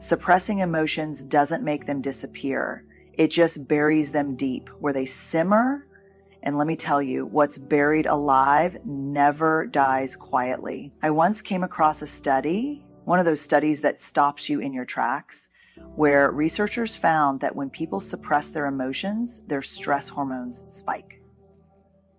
Suppressing emotions doesn't make them disappear. It just buries them deep where they simmer. And let me tell you, what's buried alive never dies quietly. I once came across a study, one of those studies that stops you in your tracks, where researchers found that when people suppress their emotions, their stress hormones spike.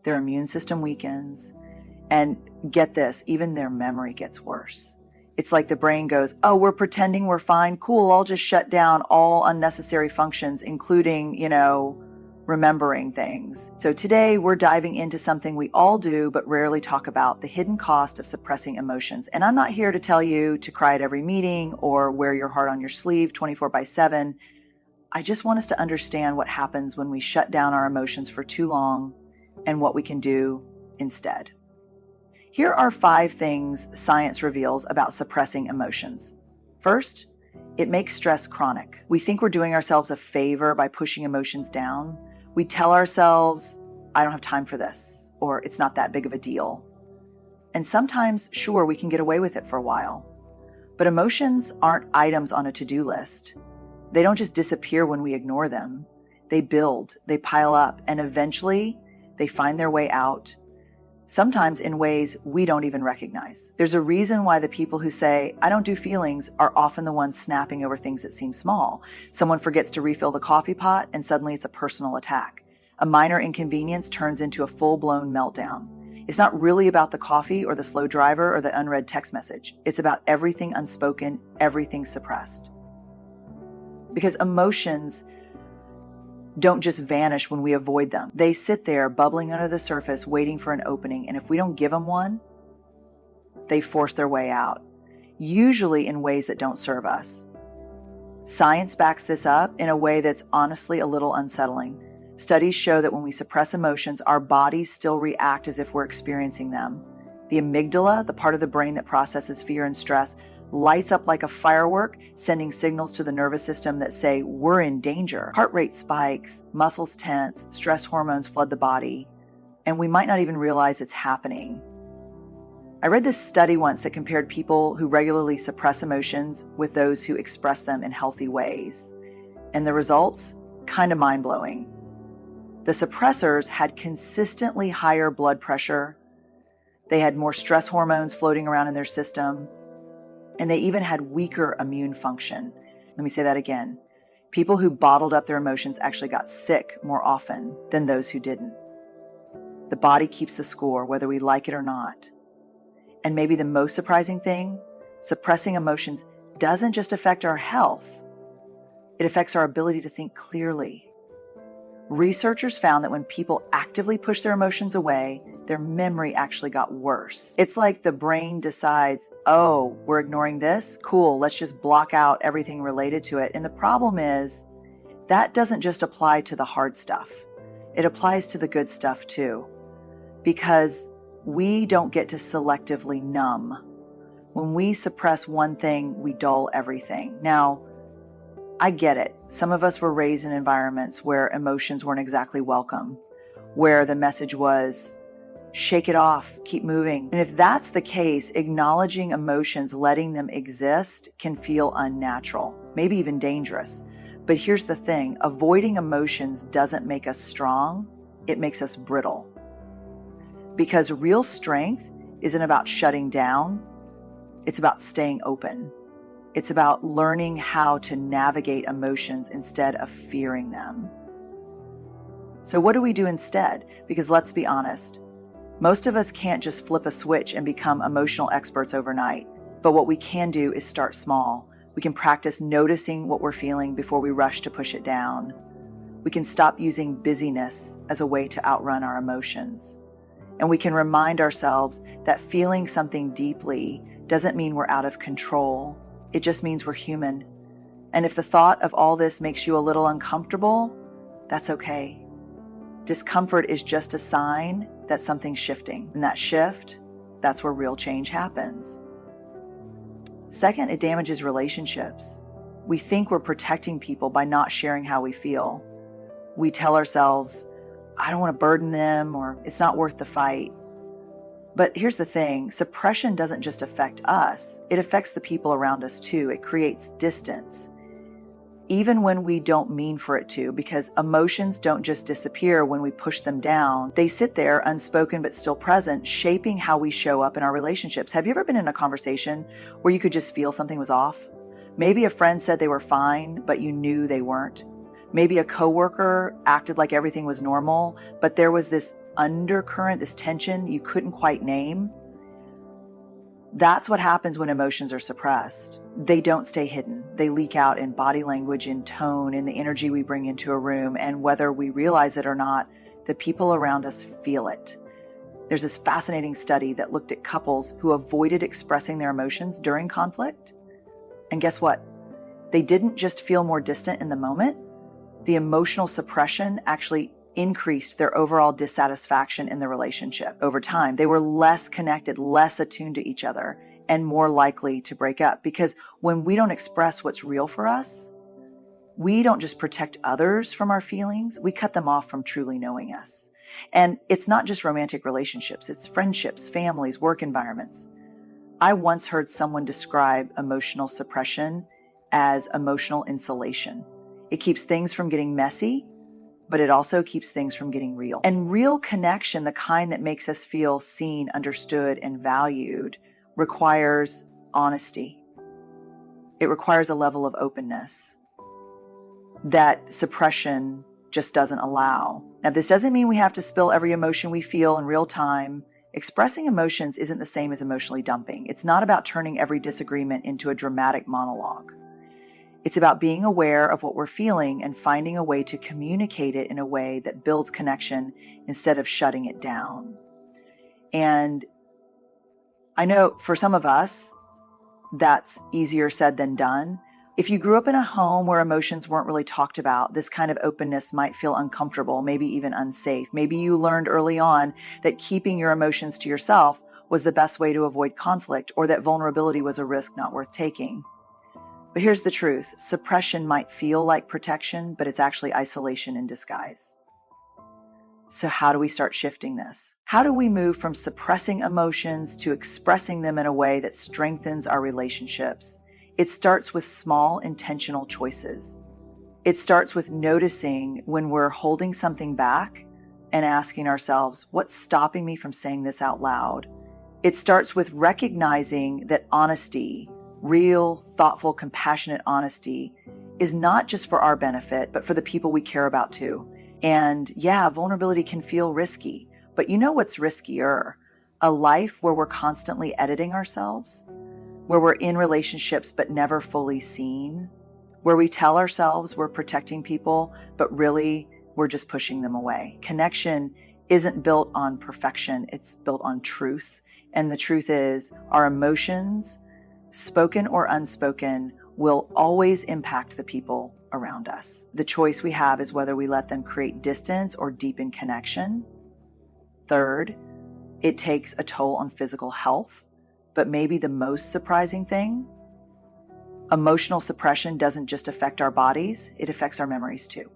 Their immune system weakens, and get this, even their memory gets worse. It's like the brain goes, oh, we're pretending we're fine. Cool, I'll just shut down all unnecessary functions, including, remembering things. So today we're diving into something we all do but rarely talk about, the hidden cost of suppressing emotions. And I'm not here to tell you to cry at every meeting or wear your heart on your sleeve 24/7. I just want us to understand what happens when we shut down our emotions for too long and what we can do instead. Here are 5 things science reveals about suppressing emotions. First, it makes stress chronic. We think we're doing ourselves a favor by pushing emotions down. We tell ourselves, I don't have time for this, or it's not that big of a deal. And sometimes, sure, we can get away with it for a while. But emotions aren't items on a to-do list. They don't just disappear when we ignore them. They build, they pile up, and eventually they find their way out, sometimes in ways we don't even recognize. There's a reason why the people who say, I don't do feelings, are often the ones snapping over things that seem small. Someone forgets to refill the coffee pot and suddenly it's a personal attack. A minor inconvenience turns into a full-blown meltdown. It's not really about the coffee or the slow driver or the unread text message. It's about everything unspoken, everything suppressed. Because emotions don't just vanish when we avoid them. They sit there bubbling under the surface, waiting for an opening. And if we don't give them one, they force their way out, usually in ways that don't serve us. Science backs this up in a way that's honestly a little unsettling. Studies show that when we suppress emotions, our bodies still react as if we're experiencing them. The amygdala, the part of the brain that processes fear and stress, lights up like a firework, sending signals to the nervous system that say, we're in danger. Heart rate spikes, muscles tense, stress hormones flood the body, and we might not even realize it's happening. I read this study once that compared people who regularly suppress emotions with those who express them in healthy ways. And the results? Kind of mind-blowing. The suppressors had consistently higher blood pressure. They had more stress hormones floating around in their system. And they even had weaker immune function. Let me say that again. People who bottled up their emotions actually got sick more often than those who didn't. The body keeps the score, whether we like it or not. And maybe the most surprising thing, suppressing emotions doesn't just affect our health. It affects our ability to think clearly. Researchers found that when people actively push their emotions away, their memory actually got worse. It's like the brain decides, oh, we're ignoring this? Cool, let's just block out everything related to it. And the problem is, that doesn't just apply to the hard stuff. It applies to the good stuff too. Because we don't get to selectively numb. When we suppress one thing, we dull everything. Now, I get it. Some of us were raised in environments where emotions weren't exactly welcome, where the message was, shake it off, keep moving. And if that's the case, acknowledging emotions, letting them exist can feel unnatural, maybe even dangerous. But here's the thing, avoiding emotions doesn't make us strong, it makes us brittle. Because real strength isn't about shutting down, it's about staying open. It's about learning how to navigate emotions instead of fearing them. So what do we do instead? Because let's be honest, most of us can't just flip a switch and become emotional experts overnight. But what we can do is start small. We can practice noticing what we're feeling before we rush to push it down. We can stop using busyness as a way to outrun our emotions. And we can remind ourselves that feeling something deeply doesn't mean we're out of control. It just means we're human. And if the thought of all this makes you a little uncomfortable, that's okay. Discomfort is just a sign that something's shifting. And that shift, that's where real change happens. Second, it damages relationships. We think we're protecting people by not sharing how we feel. We tell ourselves, I don't want to burden them, or it's not worth the fight. But here's the thing, suppression doesn't just affect us, it affects the people around us too. It creates distance, even when we don't mean for it to, because emotions don't just disappear when we push them down. They sit there unspoken but still present, shaping how we show up in our relationships. Have you ever been in a conversation where you could just feel something was off? Maybe a friend said they were fine, but you knew they weren't. Maybe a coworker acted like everything was normal, but there was this undercurrent, this tension you couldn't quite name. That's what happens when emotions are suppressed. They don't stay hidden. They leak out in body language, in tone, in the energy we bring into a room. And whether we realize it or not, the people around us feel it. There's this fascinating study that looked at couples who avoided expressing their emotions during conflict. And guess what? They didn't just feel more distant in the moment. The emotional suppression actually increased their overall dissatisfaction in the relationship over time. They were less connected, less attuned to each other, and more likely to break up. Because when we don't express what's real for us, we don't just protect others from our feelings, we cut them off from truly knowing us. And it's not just romantic relationships, it's friendships, families, work environments. I once heard someone describe emotional suppression as emotional insulation. It keeps things from getting messy, but it also keeps things from getting real. And real connection, the kind that makes us feel seen, understood, and valued, requires honesty. It requires a level of openness that suppression just doesn't allow. Now, this doesn't mean we have to spill every emotion we feel in real time. Expressing emotions isn't the same as emotionally dumping. It's not about turning every disagreement into a dramatic monologue. It's about being aware of what we're feeling and finding a way to communicate it in a way that builds connection instead of shutting it down. And I know for some of us, that's easier said than done. If you grew up in a home where emotions weren't really talked about, this kind of openness might feel uncomfortable, maybe even unsafe. Maybe you learned early on that keeping your emotions to yourself was the best way to avoid conflict, or that vulnerability was a risk not worth taking. But here's the truth. Suppression might feel like protection, but it's actually isolation in disguise. So how do we start shifting this? How do we move from suppressing emotions to expressing them in a way that strengthens our relationships? It starts with small, intentional choices. It starts with noticing when we're holding something back and asking ourselves, what's stopping me from saying this out loud? It starts with recognizing that honesty, real, thoughtful, compassionate honesty, is not just for our benefit, but for the people we care about too. And yeah, vulnerability can feel risky, but you know what's riskier? A life where we're constantly editing ourselves, where we're in relationships but never fully seen, where we tell ourselves we're protecting people, but really we're just pushing them away. Connection isn't built on perfection, it's built on truth. And the truth is, our emotions, spoken or unspoken, will always impact the people around us. The choice we have is whether we let them create distance or deepen connection. Third, it takes a toll on physical health, but maybe the most surprising thing, emotional suppression doesn't just affect our bodies, it affects our memories too.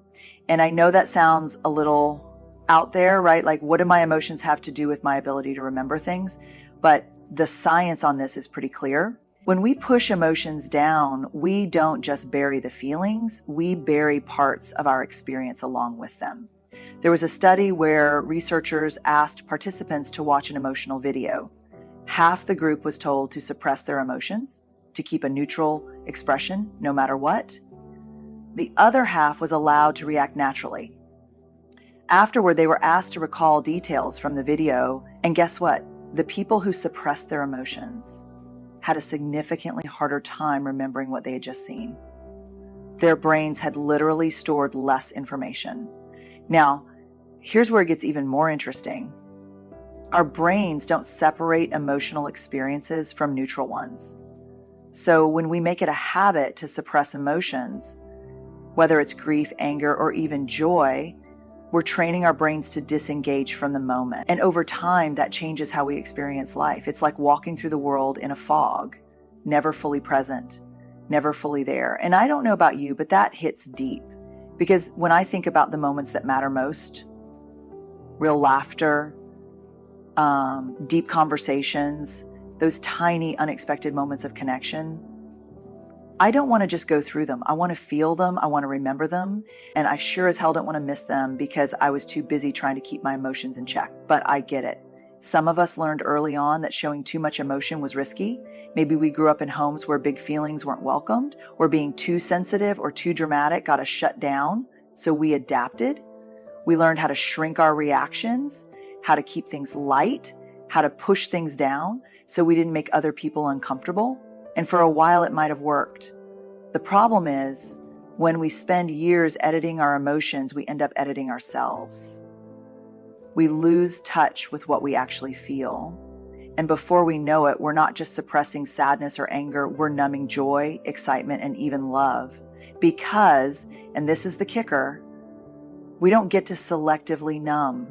And I know that sounds a little out there, right? Like, what do my emotions have to do with my ability to remember things? But the science on this is pretty clear. When we push emotions down, we don't just bury the feelings, we bury parts of our experience along with them. There was a study where researchers asked participants to watch an emotional video. Half the group was told to suppress their emotions, to keep a neutral expression no matter what. The other half was allowed to react naturally. Afterward, they were asked to recall details from the video, and guess what? The people who suppressed their emotions had a significantly harder time remembering what they had just seen. Their brains had literally stored less information. Now, here's where it gets even more interesting. Our brains don't separate emotional experiences from neutral ones. So when we make it a habit to suppress emotions, whether it's grief, anger, or even joy, we're training our brains to disengage from the moment. And over time, that changes how we experience life. It's like walking through the world in a fog, never fully present, never fully there. And I don't know about you, but that hits deep. Because when I think about the moments that matter most, real laughter, deep conversations, those tiny unexpected moments of connection. I don't want to just go through them. I want to feel them. I want to remember them. And I sure as hell don't want to miss them because I was too busy trying to keep my emotions in check. But I get it. Some of us learned early on that showing too much emotion was risky. Maybe we grew up in homes where big feelings weren't welcomed, where being too sensitive or too dramatic got us shut down. So we adapted. We learned how to shrink our reactions, how to keep things light, how to push things down so we didn't make other people uncomfortable. And for a while, it might have worked. The problem is, when we spend years editing our emotions, we end up editing ourselves. We lose touch with what we actually feel. And before we know it, we're not just suppressing sadness or anger, we're numbing joy, excitement, and even love. Because, and this is the kicker, we don't get to selectively numb.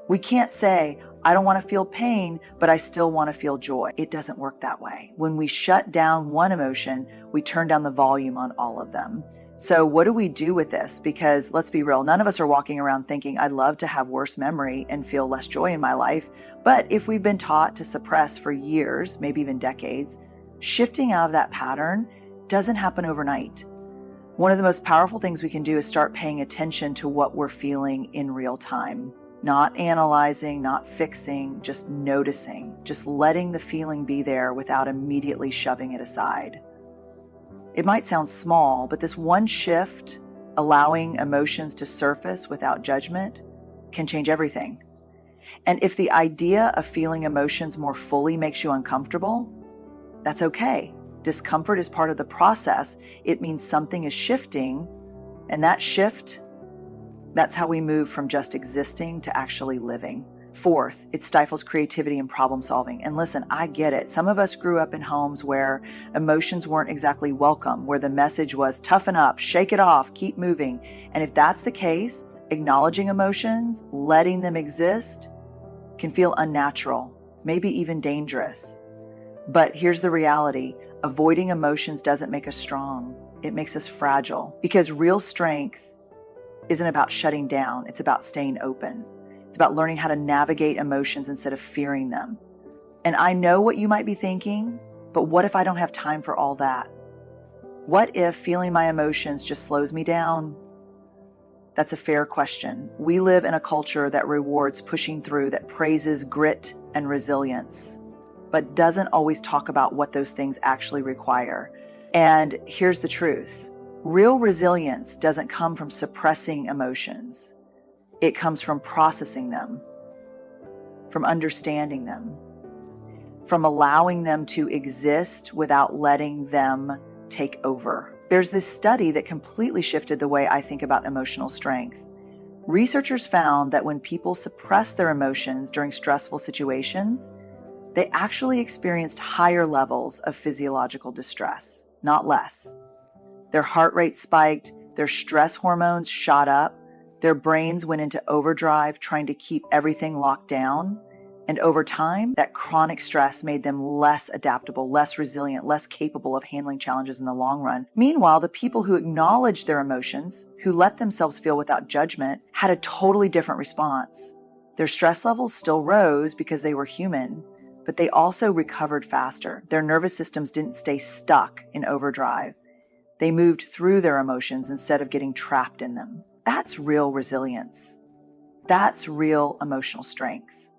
We can't say, I don't want to feel pain, but I still want to feel joy. It doesn't work that way. When we shut down one emotion, we turn down the volume on all of them. So what do we do with this? Because let's be real, none of us are walking around thinking, I'd love to have worse memory and feel less joy in my life. But if we've been taught to suppress for years, maybe even decades, shifting out of that pattern doesn't happen overnight. One of the most powerful things we can do is start paying attention to what we're feeling in real time. Not analyzing, not fixing, just noticing, just letting the feeling be there without immediately shoving it aside. It might sound small, but this one shift, allowing emotions to surface without judgment, can change everything. And if the idea of feeling emotions more fully makes you uncomfortable, that's okay. Discomfort is part of the process. It means something is shifting, and that shift, that's how we move from just existing to actually living. Fourth, it stifles creativity and problem solving. And listen, I get it. Some of us grew up in homes where emotions weren't exactly welcome, where the message was toughen up, shake it off, keep moving. And if that's the case, acknowledging emotions, letting them exist, can feel unnatural, maybe even dangerous. But here's the reality. Avoiding emotions doesn't make us strong. It makes us fragile. Because real strength isn't about shutting down. It's about staying open. It's about learning how to navigate emotions instead of fearing them. And I know what you might be thinking, but what if I don't have time for all that? What if feeling my emotions just slows me down? That's a fair question. We live in a culture that rewards pushing through, that praises grit and resilience, but doesn't always talk about what those things actually require. And here's the truth. Real resilience doesn't come from suppressing emotions. It comes from processing them, from understanding them, from allowing them to exist without letting them take over. There's this study that completely shifted the way I think about emotional strength. Researchers found that when people suppress their emotions during stressful situations, they actually experienced higher levels of physiological distress, not less. Their heart rate spiked, their stress hormones shot up, their brains went into overdrive trying to keep everything locked down. And over time, that chronic stress made them less adaptable, less resilient, less capable of handling challenges in the long run. Meanwhile, the people who acknowledged their emotions, who let themselves feel without judgment, had a totally different response. Their stress levels still rose because they were human, but they also recovered faster. Their nervous systems didn't stay stuck in overdrive. They moved through their emotions instead of getting trapped in them. That's real resilience. That's real emotional strength.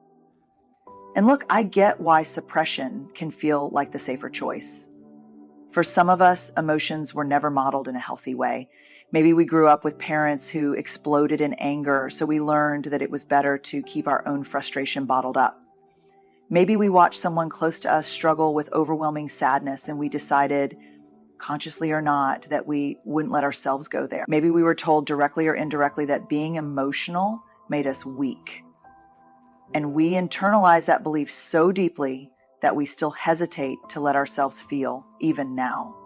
And look, I get why suppression can feel like the safer choice. For some of us, emotions were never modeled in a healthy way. Maybe we grew up with parents who exploded in anger, so we learned that it was better to keep our own frustration bottled up. Maybe we watched someone close to us struggle with overwhelming sadness, and we decided, consciously or not, that we wouldn't let ourselves go there. Maybe we were told directly or indirectly that being emotional made us weak. And we internalize that belief so deeply that we still hesitate to let ourselves feel, even now.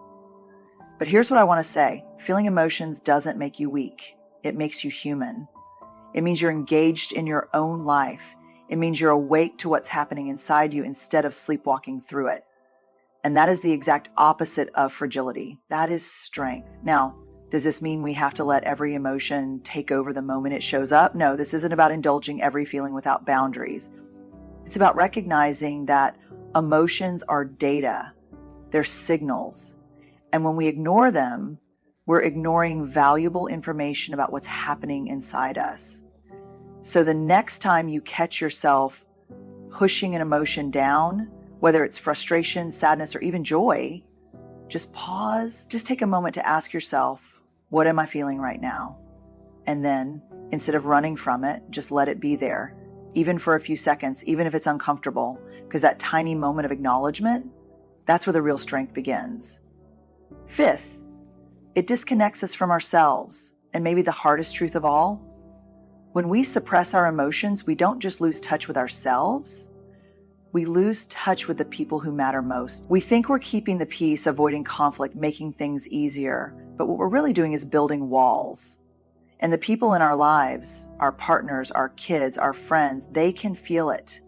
But here's what I want to say. Feeling emotions doesn't make you weak. It makes you human. It means you're engaged in your own life. It means you're awake to what's happening inside you instead of sleepwalking through it. And that is the exact opposite of fragility. That is strength. Now, does this mean we have to let every emotion take over the moment it shows up? No, this isn't about indulging every feeling without boundaries. It's about recognizing that emotions are data, they're signals. And when we ignore them, we're ignoring valuable information about what's happening inside us. So the next time you catch yourself pushing an emotion down, whether it's frustration, sadness, or even joy, just pause, just take a moment to ask yourself, what am I feeling right now? And then instead of running from it, just let it be there, even for a few seconds, even if it's uncomfortable, because that tiny moment of acknowledgement, that's where the real strength begins. Fifth, it disconnects us from ourselves. And maybe the hardest truth of all, when we suppress our emotions, we don't just lose touch with ourselves, we lose touch with the people who matter most. We think we're keeping the peace, avoiding conflict, making things easier, but what we're really doing is building walls. And the people in our lives, our partners, our kids, our friends, they can feel it.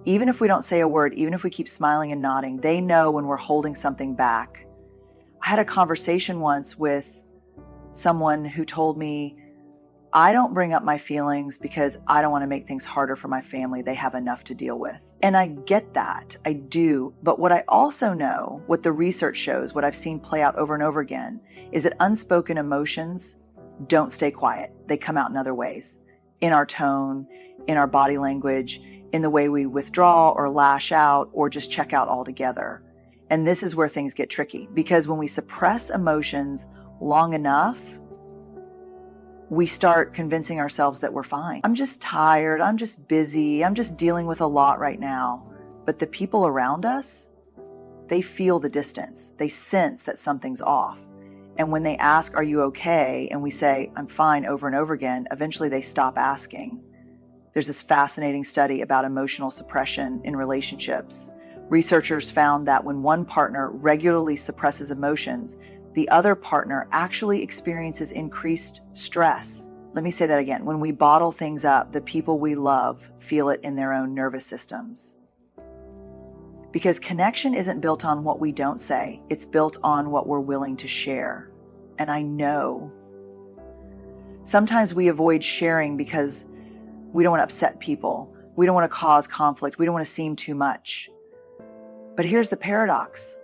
Even if we don't say a word, even if we keep smiling and nodding, they know when we're holding something back. I had a conversation once with someone who told me, I don't bring up my feelings because I don't want to make things harder for my family. They have enough to deal with. And I get that. I do. But what I also know, what the research shows, what I've seen play out over and over again, is that unspoken emotions don't stay quiet. They come out in other ways. In our tone, in our body language, in the way we withdraw or lash out or just check out altogether. And this is where things get tricky, because when we suppress emotions long enough, we start convincing ourselves that we're fine. I'm just tired. I'm just busy. I'm just dealing with a lot right now. But the people around us, they feel the distance. They sense that something's off. And when they ask, are you okay? And we say, I'm fine over and over again, eventually they stop asking. There's this fascinating study about emotional suppression in relationships. Researchers found that when one partner regularly suppresses emotions, the other partner actually experiences increased stress. Let me say that again. When we bottle things up, the people we love feel it in their own nervous systems. Because connection isn't built on what we don't say. It's built on what we're willing to share. And I know sometimes we avoid sharing because we don't want to upset people. We don't want to cause conflict. We don't want to seem too much. But here's the paradox.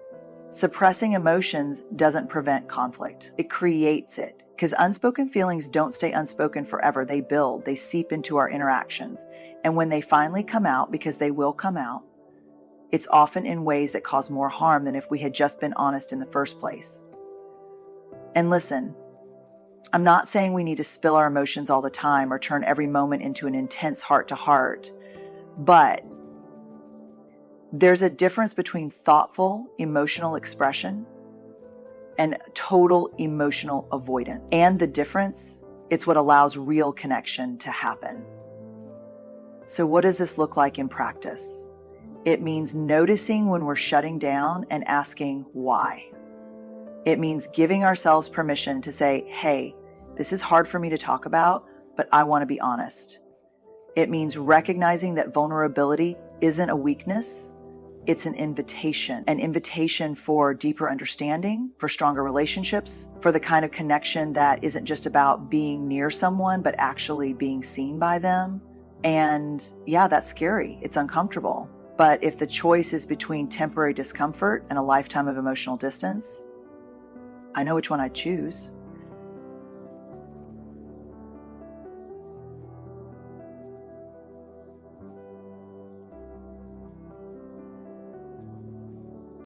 Suppressing emotions doesn't prevent conflict. It creates it, because unspoken feelings don't stay unspoken forever. They build, they seep into our interactions. And when they finally come out, because they will come out, it's often in ways that cause more harm than if we had just been honest in the first place. And listen, I'm not saying we need to spill our emotions all the time or turn every moment into an intense heart-to-heart, but there's a difference between thoughtful emotional expression and total emotional avoidance. And the difference, it's what allows real connection to happen. So what does this look like in practice? It means noticing when we're shutting down and asking why. It means giving ourselves permission to say, hey, this is hard for me to talk about, but I want to be honest. It means recognizing that vulnerability isn't a weakness. It's an invitation for deeper understanding, for stronger relationships, for the kind of connection that isn't just about being near someone, but actually being seen by them. And yeah, that's scary. It's uncomfortable. But if the choice is between temporary discomfort and a lifetime of emotional distance, I know which one I'd choose.